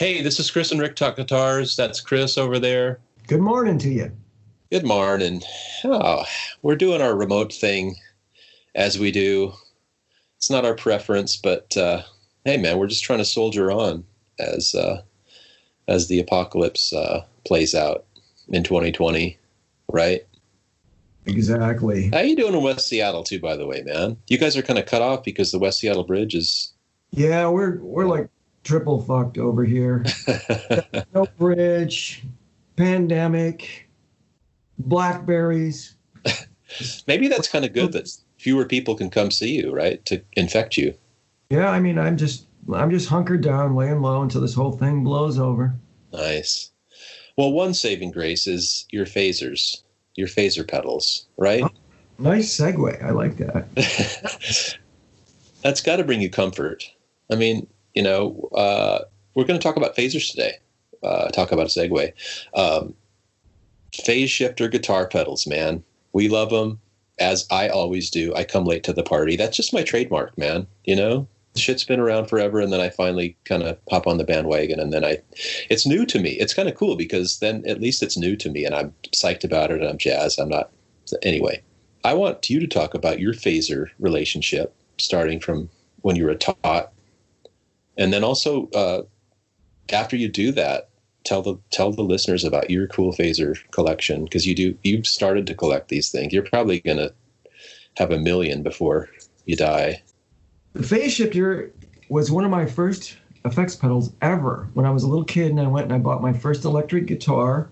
Hey, this is Chris and Rick Talk Guitars. That's Chris over there. Good morning to you. Good morning. Oh, we're doing our remote thing as we do. It's not our preference, but hey, man, we're just trying to soldier on as the apocalypse plays out in 2020, right? Exactly. How you doing in West Seattle, too, by the way, man? You guys are kind of cut off because the West Seattle Bridge is... Yeah, we're like triple fucked over here. No bridge, pandemic, blackberries. Maybe that's kind of good that fewer people can come see you, right? To infect you. Yeah, I mean, I'm just hunkered down, laying low until this whole thing blows over. Nice. Well, one saving grace is your phasers, your phaser pedals, right? Oh, nice segue. I like that. That's got to bring you comfort. I mean, we're going to talk about phasers today. Talk about a segue. Phase shifter guitar pedals, man. We love them, as I always do. I come late to the party. That's just my trademark, man. Shit's been around forever, and then I finally kind of hop on the bandwagon, and then it's new to me. It's kind of cool because then at least it's new to me, and I'm psyched about it, and I'm jazzed. Anyway, I want you to talk about your phaser relationship, starting from when you were taught, and then also after you do that, tell the listeners about your cool phaser collection, because you've started to collect these things. You're probably going to have 1 million before you die. The phase shifter was one of my first effects pedals ever. When I was a little kid and I went and I bought my first electric guitar,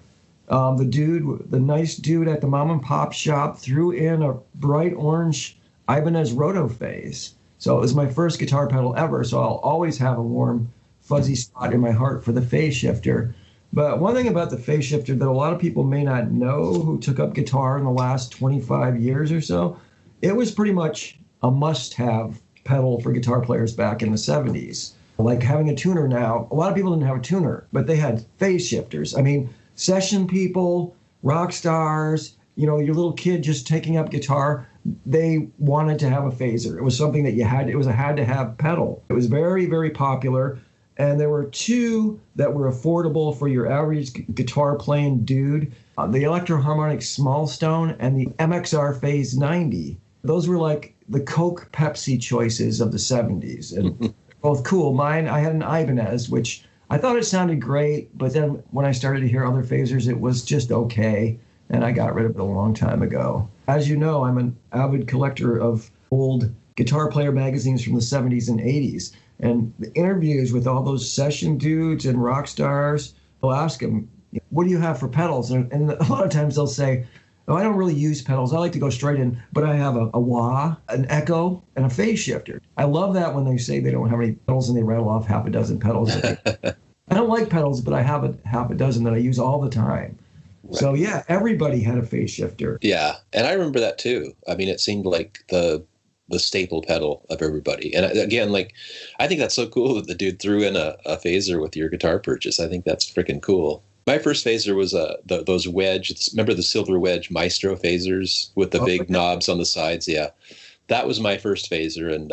the nice dude at the mom and pop shop threw in a bright orange Ibanez Roto phase. So it was my first guitar pedal ever. So I'll always have a warm, fuzzy spot in my heart for the phase shifter. But one thing about the phase shifter that a lot of people may not know who took up guitar in the last 25 years or so, it was pretty much a must-have pedal for guitar players back in the 70s. Like having a tuner now, a lot of people didn't have a tuner, but they had phase shifters. I mean, session people, rock stars, your little kid just taking up guitar, they wanted to have a phaser. It was something that it was a had-to-have pedal. It was very, very popular, and there were two that were affordable for your average guitar playing dude, the Electro-Harmonic Small Stone and the MXR Phase 90. Those were like the Coke Pepsi choices of the 70s, and both cool. Mine, I had an Ibanez, which I thought it sounded great, but then when I started to hear other phasers, it was just okay, and I got rid of it a long time ago. As you know, I'm an avid collector of old guitar player magazines from the 70s and 80s, and the interviews with all those session dudes and rock stars, they'll ask them, what do you have for pedals? And a lot of times they'll say, oh, I don't really use pedals. I like to go straight in, but I have a wah, an echo, and a phase shifter. I love that when they say they don't have any pedals and they rattle off half a dozen pedals. I don't like pedals, but I have half a dozen that I use all the time. Right. So yeah, everybody had a phase shifter. Yeah, and I remember that too. I mean, it seemed like the staple pedal of everybody. And again, I think that's so cool that the dude threw in a phaser with your guitar purchase. I think that's freaking cool. My first phaser was those wedge. Remember the silver wedge Maestro phasers with the big knobs on the sides? Yeah, that was my first phaser, and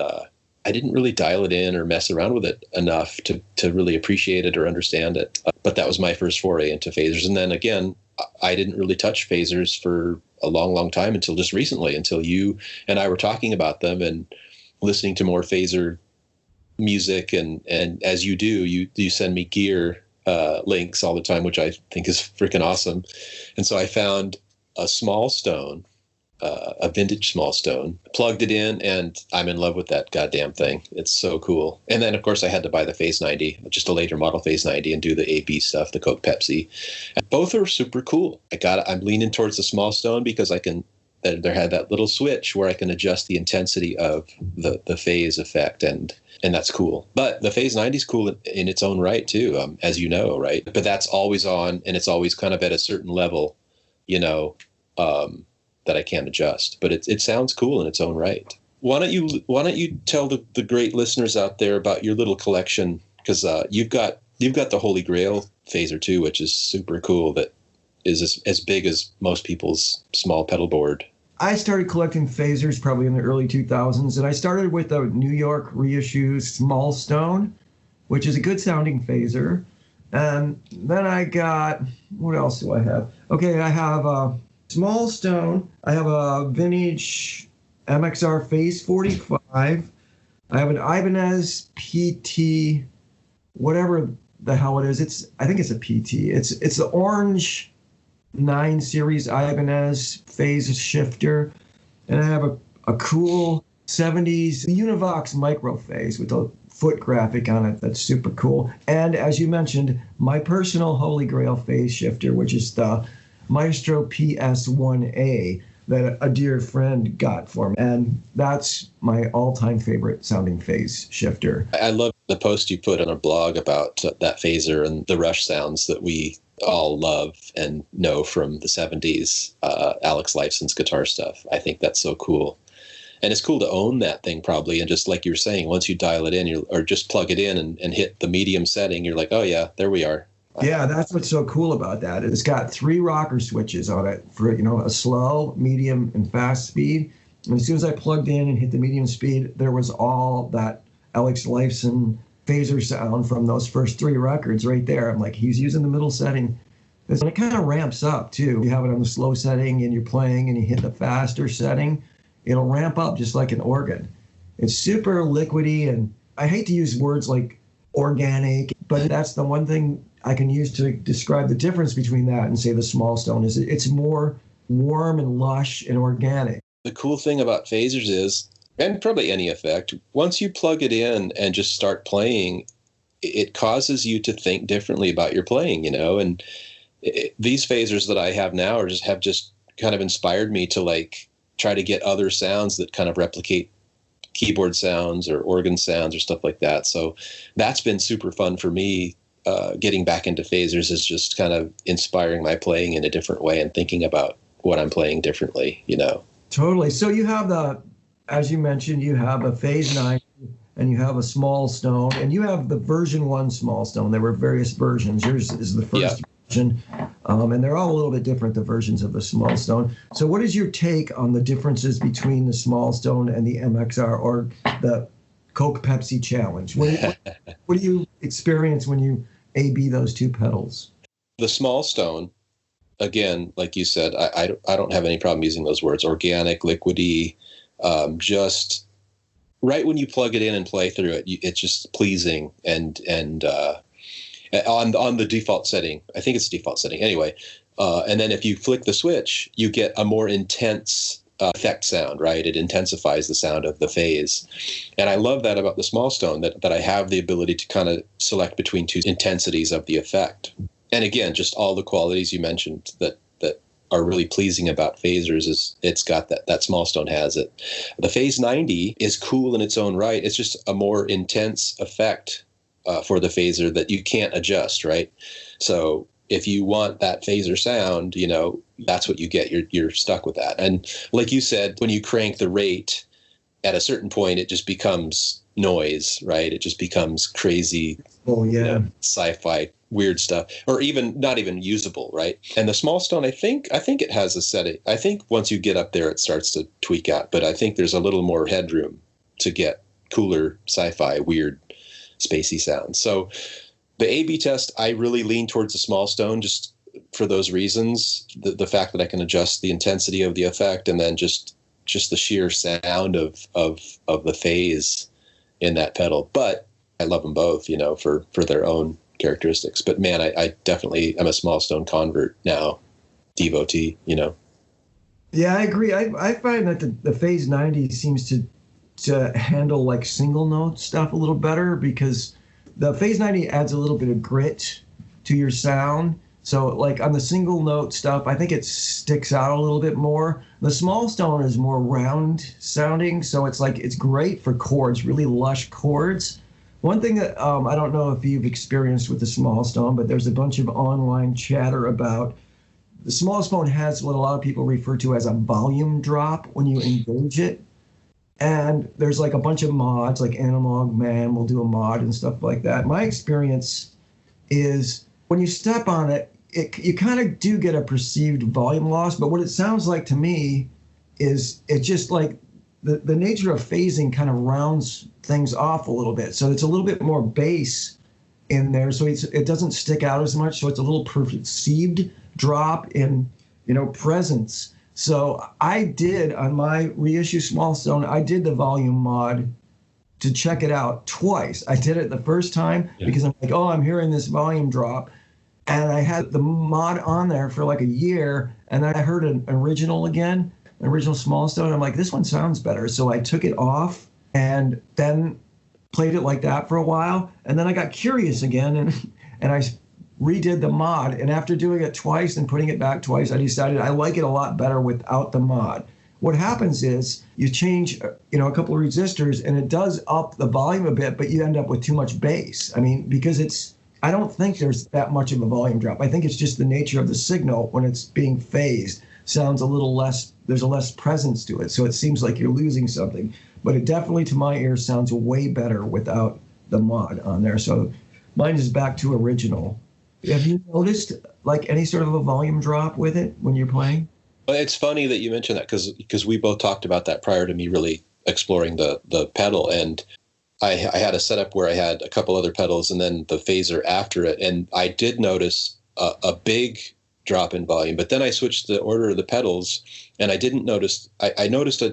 I didn't really dial it in or mess around with it enough to really appreciate it or understand it. But that was my first foray into phasers. And then again, I didn't really touch phasers for a long, long time until just recently, until you and I were talking about them and listening to more phaser music. And as you do, you send me gear links all the time, which I think is freaking awesome. And so I found a small stone, a vintage small stone, plugged it in, and I'm in love with that goddamn thing. It's so cool. And then of course I had to buy the Phase 90, just a later model Phase 90, and do the AB stuff, the Coke Pepsi. And both are super cool. I'm leaning towards the small stone because there had that little switch where I can adjust the intensity of the phase effect, and that's cool. But the Phase 90 is cool in its own right too, as you know, right? But that's always on, and it's always kind of at a certain level, that I can't adjust. But it sounds cool in its own right. Why don't you tell the great listeners out there about your little collection? Because you've got the Holy Grail phaser too, which is super cool. That is as big as most people's small pedal board. I started collecting phasers probably in the early 2000s, and I started with a New York reissue Small Stone, which is a good sounding phaser. And then I got, what else do I have? Okay, I have a small stone. I have a vintage MXR Phase 45. I have an Ibanez PT, whatever the hell it is. I think it's a PT. It's the orange 9 series Ibanez phase shifter. And I have a cool 70s Univox micro phase with a foot graphic on it that's super cool. And as you mentioned, my personal holy grail phase shifter, which is the Maestro PS1A that a dear friend got for me. And that's my all-time favorite sounding phase shifter. I love the post you put on a blog about that phaser and the rush sounds that we all love and know from the 70s, Alex Lifeson's guitar stuff. I think that's so cool. And it's cool to own that thing probably. And just like you were saying, once you dial it in or just plug it in and hit the medium setting, you're like, oh yeah, there we are. Yeah, that's what's so cool about that. It's got 3 rocker switches on it for, a slow, medium, and fast speed. And as soon as I plugged in and hit the medium speed, there was all that Alex Lifeson phaser sound from those first 3 records right there. I'm like, he's using the middle setting. And it kind of ramps up too. You have it on the slow setting and you're playing and you hit the faster setting. It'll ramp up just like an organ. It's super liquidy, and I hate to use words like organic, but that's the one thing I can use to describe the difference between that and say the small stone is it's more warm and lush and organic. The cool thing about phasers is, and probably any effect, once you plug it in and just start playing, it causes you to think differently about your playing, and these phasers that I have now have just kind of inspired me to like try to get other sounds that kind of replicate keyboard sounds or organ sounds or stuff like that. So that's been super fun for me. Getting back into phasers is just kind of inspiring my playing in a different way and thinking about what I'm playing differently, Totally. So you have as you mentioned, you have a phase 9 and you have a small stone and you have the version 1 small stone. There were various versions. Yours is the first version. And they're all a little bit different, the versions of the small stone. So what is your take on the differences between the small stone and the MXR or the Coke Pepsi challenge? What do you experience when you A/B those 2 pedals? The small stone, again, like you said, I don't have any problem using those words. Organic, liquidy, just right when you plug it in and play through it, it's just pleasing and on the default setting. I think it's the default setting anyway. And then if you flick the switch, you get a more intense effect sound, right? It intensifies the sound of the phase. And I love that about the small stone, that I have the ability to kind of select between 2 intensities of the effect. And again, just all the qualities you mentioned that are really pleasing about phasers is it's got that small stone has it. The Phase 90 is cool in its own right. It's just a more intense effect for the phaser that you can't adjust, right? So if you want that phaser sound, that's what you get. You're stuck with that. And like you said, when you crank the rate at a certain point, it just becomes noise, right? It just becomes crazy, sci-fi weird stuff, or even not even usable, right? And the small stone, I think it has a setting. I think once you get up there, it starts to tweak out, but I think there's a little more headroom to get cooler sci-fi, weird, spacey sounds. So the A/B test, I really lean towards the small stone just for those reasons. The fact that I can adjust the intensity of the effect, and then just the sheer sound of the phase in that pedal. But I love them both, for their own characteristics. But man, I definitely am a small stone convert now, devotee, Yeah, I agree. I find that the Phase 90 seems to handle like single note stuff a little better, because the Phase 90 adds a little bit of grit to your sound. So like on the single note stuff, I think it sticks out a little bit more. The small stone is more round sounding, so it's great for chords, really lush chords. One thing that I don't know if you've experienced with the small stone, but there's a bunch of online chatter about the small stone has what a lot of people refer to as a volume drop when you engage it. And there's like a bunch of mods, like Analog Man will do a mod and stuff like that. My experience is when you step on it, you kind of do get a perceived volume loss. But what it sounds like to me is it's just like the nature of phasing kind of rounds things off a little bit. So it's a little bit more bass in there, so it doesn't stick out as much. So it's a little perceived drop in, presence. So I did on my reissue Small Stone, I did the volume mod to check it out twice. I did it the first time because I'm like, oh, I'm hearing this volume drop. And I had the mod on there for like a year, and then I heard an original again, an original Small Stone. I'm like, this one sounds better. So I took it off and then played it like that for a while. And then I got curious again, and I redid the mod. And after doing it twice and putting it back twice, I decided I like it a lot better without the mod. What happens is you change, a couple of resistors, and it does up the volume a bit, but you end up with too much bass. I mean, because I don't think there's that much of a volume drop. I think it's just the nature of the signal when it's being phased sounds a little less, there's a less presence to it. So it seems like you're losing something. But it definitely, to my ear, sounds way better without the mod on there. So mine is back to original. Have you noticed like any sort of a volume drop with it when you're playing? Well, it's funny that you mentioned that because we both talked about that prior to me really exploring the pedal. And I had a setup where I had a couple other pedals and then the phaser after it. And I did notice a big drop in volume, but then I switched the order of the pedals and I didn't notice, I noticed a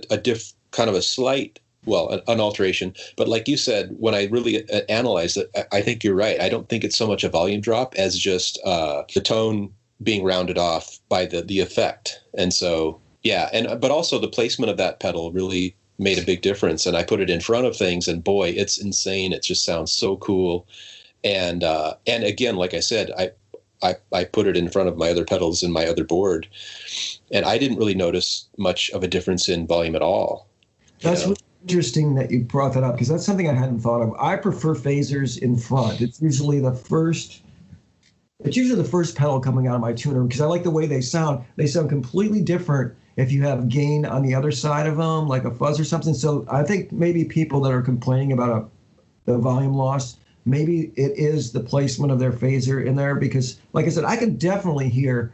kind of a slight, an alteration. But like you said, when I really analyzed it, I think you're right. I don't think it's so much a volume drop as just the tone being rounded off by the effect. And so, but also the placement of that pedal really made a big difference. And I put it in front of things and boy, it's insane. It just sounds so cool. And again, like I said, I put it in front of my other pedals in my other board and I didn't really notice much of a difference in volume at all. That's really interesting that you brought that up because that's something I hadn't thought of. I prefer phasers in front. It's usually the first pedal coming out of my tuner because I like the way they sound. They sound completely different if you have gain on the other side of them, like a fuzz or something. So I think maybe people that are complaining about the volume loss, maybe it is the placement of their phaser in there because, like I said, I can definitely hear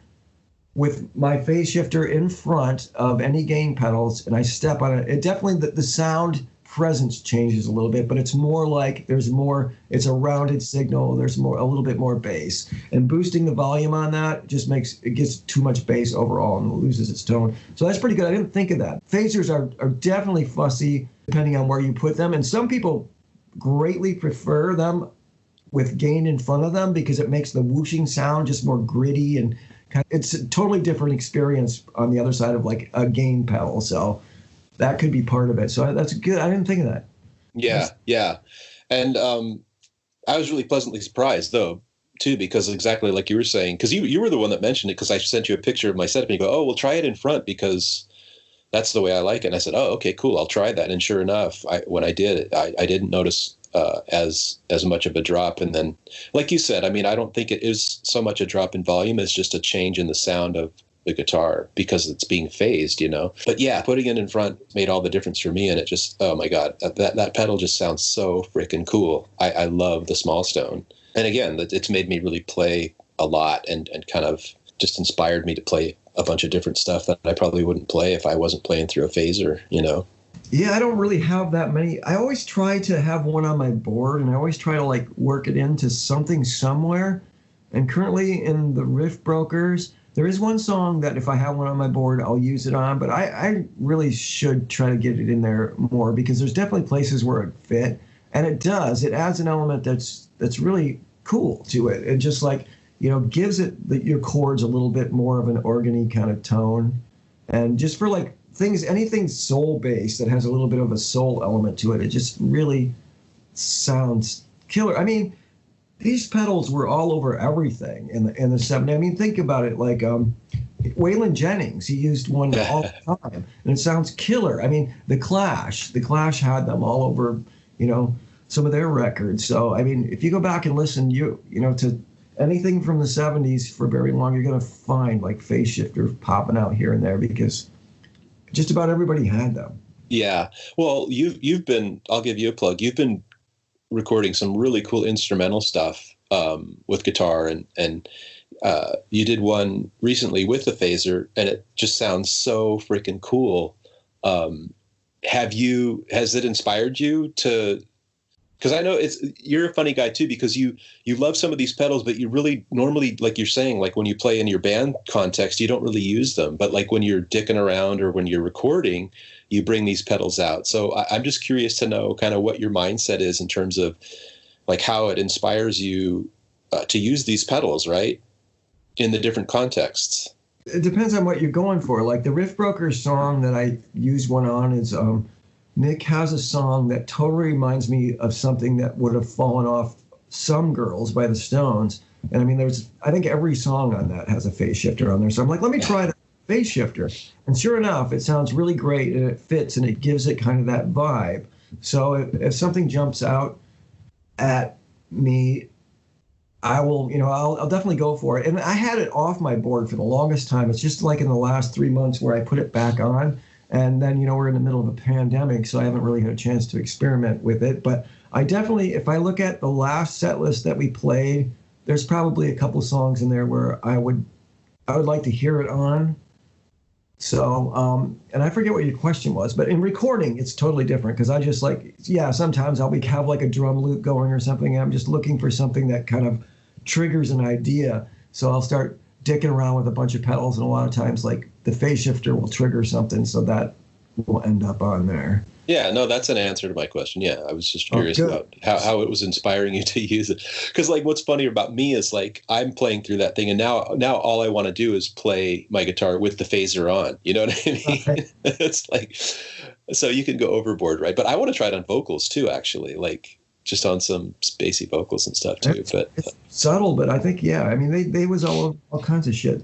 with my phase shifter in front of any gain pedals and I step on it, it definitely, the sound presence changes a little bit, but it's more like it's a rounded signal. There's a little bit more bass, and boosting the volume on that just gets too much bass overall and loses its tone. So that's pretty good. I didn't think of that. Phasers are definitely fussy depending on where you put them. And some people greatly prefer them with gain in front of them because it makes the whooshing sound just more gritty and it's a totally different experience on the other side of like a gain pedal. So that could be part of it. So that's good. I didn't think of that. Yeah. And I was really pleasantly surprised, though, too, because exactly like you were saying, because you were the one that mentioned it because I sent you a picture of my setup and you go, oh, well, try it in front because that's the way I like it. And I said, oh, okay, cool. I'll try that. And sure enough, when I did it, I didn't notice as much of a drop. And then, like you said, I mean, I don't think it is so much a drop in volume as just a change in the sound of the guitar because it's being phased, But yeah, putting it in front made all the difference for me. And it just, oh my God, that pedal just sounds so freaking cool. I love the Small Stone. And again, it's made me really play a lot and kind of just inspired me to play a bunch of different stuff that I probably wouldn't play if I wasn't playing through a phaser, Yeah, I don't really have that many. I always try to have one on my board and I always try to like work it into something somewhere. And currently in the Riff Brokers, there is one song that if I have one on my board, I'll use it on, but I really should try to get it in there more because there's definitely places where it fit, and it does. It adds an element that's really cool to it. It just like, gives your chords a little bit more of an organ-y kind of tone, and just for like anything soul-based that has a little bit of a soul element to it, it just really sounds killer. I mean, these pedals were all over everything in the 70s. I mean, think about it. Like Waylon Jennings, he used one all the time, and it sounds killer. I mean, the Clash had them all over, some of their records. So I mean, if you go back and listen, to anything from the 70s for very long, you're gonna find like phase shifters popping out here and there because just about everybody had them. Yeah. Well, you've been. I'll give you a plug. You've been recording some really cool instrumental stuff with guitar and you did one recently with the phaser and it just sounds so freaking cool. Has it inspired you to Because I know you're a funny guy too, because you love some of these pedals, but you really normally, like you're saying, like when you play in your band context, you don't really use them. But like when you're dicking around or when you're recording, you bring these pedals out. So I'm just curious to know kind of what your mindset is in terms of like how it inspires you to use these pedals, right, in the different contexts. It depends on what you're going for. Like the Riff Broker song that I use one on is Nick has a song that totally reminds me of something that would have fallen off Some Girls by the Stones. And I mean, I think every song on that has a phase shifter on there. So I'm like, let me try the phase shifter. And sure enough, it sounds really great and it fits and it gives it kind of that vibe. So if something jumps out at me, I'll definitely go for it. And I had it off my board for the longest time. It's just like in the last 3 months where I put it back on. And then, we're in the middle of a pandemic, so I haven't really had a chance to experiment with it. But I definitely, if I look at the last set list that we played, there's probably a couple songs in there where I would like to hear it on. So, and I forget what your question was, but in recording, it's totally different because I just sometimes I'll have like a drum loop going or something. And I'm just looking for something that kind of triggers an idea. So I'll start dicking around with a bunch of pedals, and a lot of times like the phase shifter will trigger something, so that will end up on there. Yeah, no, that's an answer to my question. Yeah, I was just curious about how it was inspiring you to use it. Because like what's funny about me is like I'm playing through that thing, and now all I want to do is play my guitar with the phaser on. You know what I mean? Okay. It's like, so you can go overboard, right? But I want to try it on vocals too, actually, like just on some spacey vocals and stuff too. It's subtle, but I think, I mean, they was all kinds of shit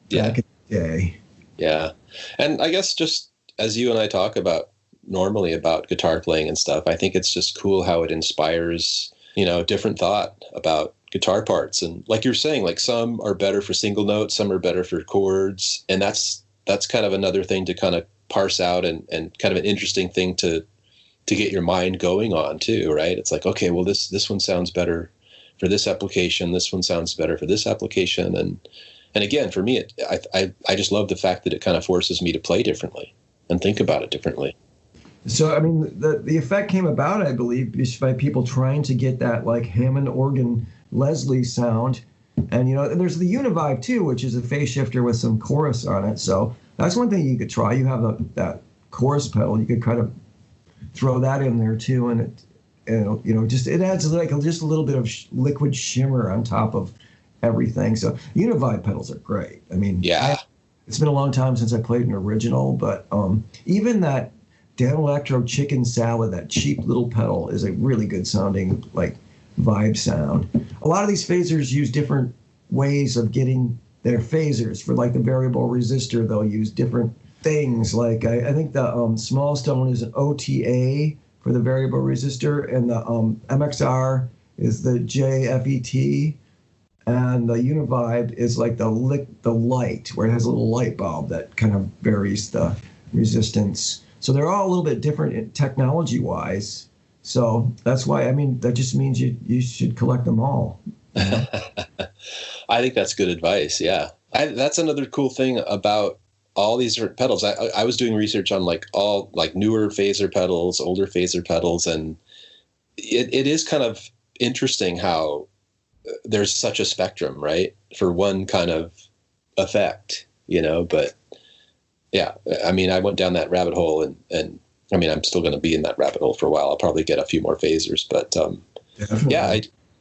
back in the day. Yeah. And I guess just as you and I talk about normally about guitar playing and stuff, I think it's just cool how it inspires, different thought about guitar parts. And like you're saying, like some are better for single notes, some are better for chords. And that's kind of another thing to kind of parse out and kind of an interesting thing to get your mind going on too, right? It's like, okay, well, this one sounds better for this application. This one sounds better for this application. And again, for me, I just love the fact that it kind of forces me to play differently and think about it differently. So, I mean, the effect came about, I believe, just by people trying to get that like Hammond organ Leslie sound. And, and there's the Univibe too, which is a phase shifter with some chorus on it. So that's one thing you could try. You have that chorus pedal. You could kind of throw that in there too, and it adds like just a little bit of liquid shimmer on top of everything. So Univibe pedals are great. I mean, it's been a long time since I played an original, but even that Dan Electro Chicken Salad, that cheap little pedal, is a really good sounding like vibe sound. A lot of these phasers use different ways of getting their phasers. For like the variable resistor, they'll use different things. Like I think the Small Stone is an OTA for the variable resistor, and the MXR is the JFET, and the Univibe is like the light, where it has a little light bulb that kind of varies the resistance. So they're all a little bit different technology-wise. So that's why, I mean, that just means you should collect them all. I think that's good advice. Yeah, that's another cool thing about all these different pedals. I was doing research on like all like newer phaser pedals, older phaser pedals, and it is kind of interesting how there's such a spectrum, right, for one kind of effect, but yeah, I mean, I went down that rabbit hole and I mean, I'm still going to be in that rabbit hole for a while. I'll probably get a few more phasers, but yeah,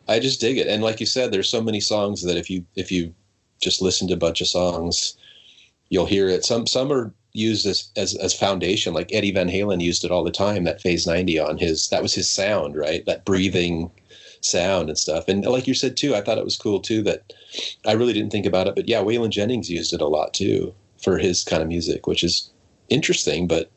I just dig it. And like you said, there's so many songs that if you just listen to a bunch of songs, you'll hear it. Some are used as foundation, like Eddie Van Halen used it all the time, that Phase 90 on that was his sound, right? That breathing sound and stuff. And like you said too, I thought it was cool too that I really didn't think about it, but yeah, Waylon Jennings used it a lot too for his kind of music, which is interesting, but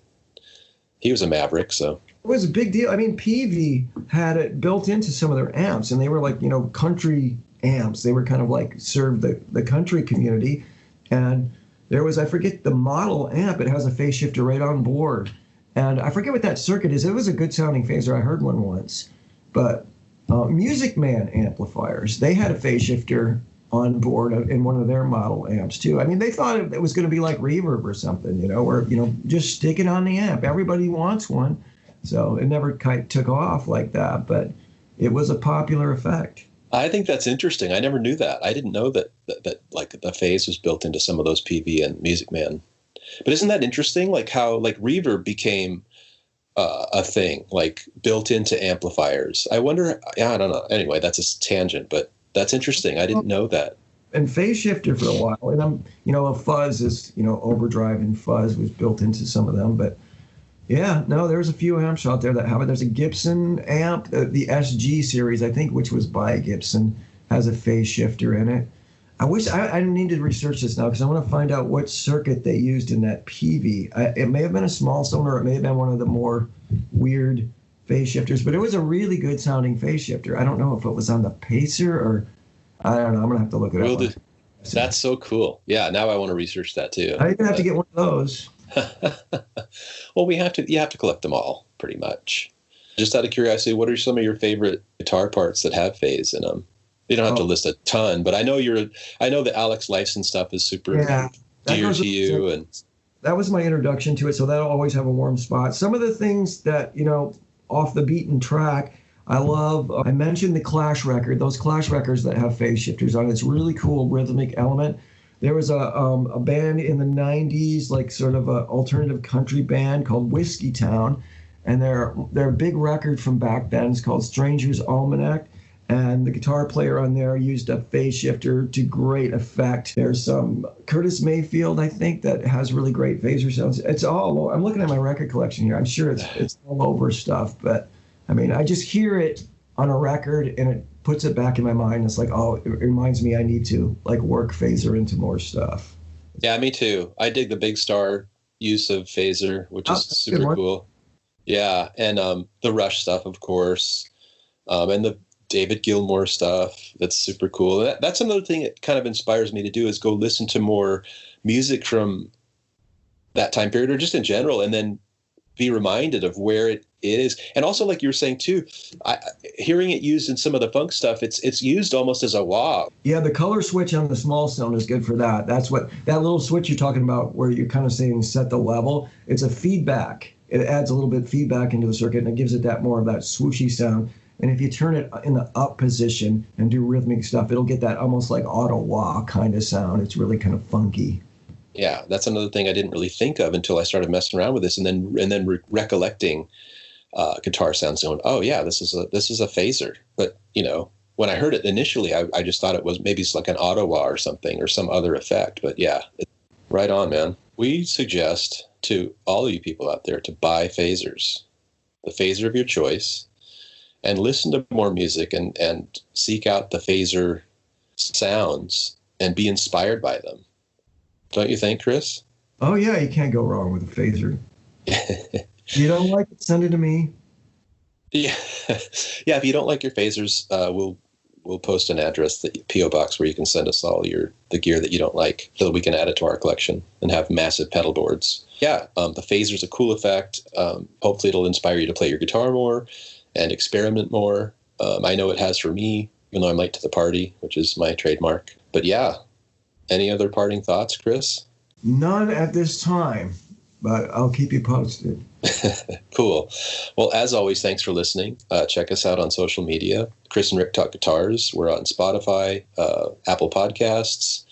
he was a maverick, so. It was a big deal. I mean, Peavey had it built into some of their amps, and they were like, country amps. They were kind of like served the country community. And there was, I forget the model amp, it has a phase shifter right on board. And I forget what that circuit is. It was a good sounding phaser. I heard one once. But Music Man amplifiers, they had a phase shifter on board in one of their model amps too. I mean, they thought it was going to be like reverb or something, or just stick it on the amp. Everybody wants one. So it never quite took off like that. But it was a popular effect. I think that's interesting. I never knew that. I didn't know that like the phase was built into some of those PV and Music Man. But isn't that interesting? Like how like reverb became a thing, like built into amplifiers. I wonder. Yeah, I don't know. Anyway, that's a tangent, but that's interesting. I didn't know that. And phase shifter for a while, and a fuzz is, overdrive and fuzz was built into some of them. But yeah, no, there's a few amps out there that have it. There's a Gibson amp, the SG series, I think, which was by Gibson, has a phase shifter in it. I wish I need to research this now because I want to find out what circuit they used in that PV. It may have been a small cylinder, or it may have been one of the more weird phase shifters, but it was a really good sounding phase shifter. I don't know if it was on the Pacer or I don't know. I'm gonna have to look it up. That's so cool. Yeah, now I want to research that too. I even have to get one of those. Well, you have to collect them all pretty much. Just out of curiosity, what are some of your favorite guitar parts that have phase in them? You don't have to list a ton, but I know the Alex Lifeson stuff is super dear to you, and that was my introduction to it. So that'll always have a warm spot. Some of the things that off the beaten track, I love. I mentioned the Clash record. Those Clash records that have phase shifters on it. It's really cool rhythmic element. There was a band in the '90s, like sort of an alternative country band called Whiskey Town, and their big record from back then is called Stranger's Almanac. And the guitar player on there used a phase shifter to great effect. There's some Curtis Mayfield, I think, that has really great phaser sounds. It's all. I'm looking at my record collection here. I'm sure it's all over stuff, but I mean, I just hear it on a record and it puts it back in my mind. It's like, oh, it reminds me I need to like work phaser into more stuff. Yeah, me too. I dig the Big Star use of phaser, which is super cool. Yeah, and the Rush stuff, of course, and the David Gilmour stuff. That's super cool. That's another thing it kind of inspires me to do is go listen to more music from that time period or just in general, and then be reminded of where it is. And also, like you were saying too, hearing it used in some of the funk stuff, it's used almost as a wah. Yeah, the color switch on the small cylinder is good for that. That's what that little switch you're talking about, where you're kind of saying set the level. It's a feedback. It adds a little bit of feedback into the circuit, and it gives it that more of that swooshy sound. And if you turn it in the up position and do rhythmic stuff, it'll get that almost like auto wah kind of sound. It's really kind of funky. Yeah, that's another thing I didn't really think of until I started messing around with this, and then recollecting guitar sounds, going, oh yeah, this is a phaser. But when I heard it initially, I just thought it was maybe it's like an auto wah or something or some other effect. But yeah, right on, man. We suggest to all of you people out there to buy phasers, the phaser of your choice, and listen to more music and seek out the phaser sounds and be inspired by them. Don't you think, Chris? Oh, yeah, you can't go wrong with a phaser. You don't like it, send it to me. Yeah. Yeah, if you don't like your phasers, we'll post an address, the P.O. box, where you can send us all the gear that you don't like so that we can add it to our collection and have massive pedal boards. Yeah, the phaser's a cool effect. Hopefully it'll inspire you to play your guitar more and experiment more. I know it has for me, even though I'm late to the party, which is my trademark. But yeah, any other parting thoughts, Chris? None at this time, but I'll keep you posted. Cool. Well, as always, thanks for listening. Check us out on social media. Chris and Rick Talk Guitars. We're on Spotify, Apple Podcasts,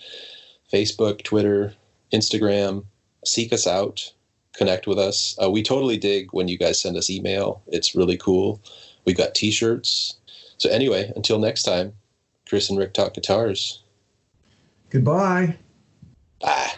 Facebook, Twitter, Instagram. Seek us out. Connect with us. We totally dig when you guys send us email. It's really cool. We've got t-shirts. So anyway, until next time, Chris and Rick Talk Guitars. Goodbye. Bye.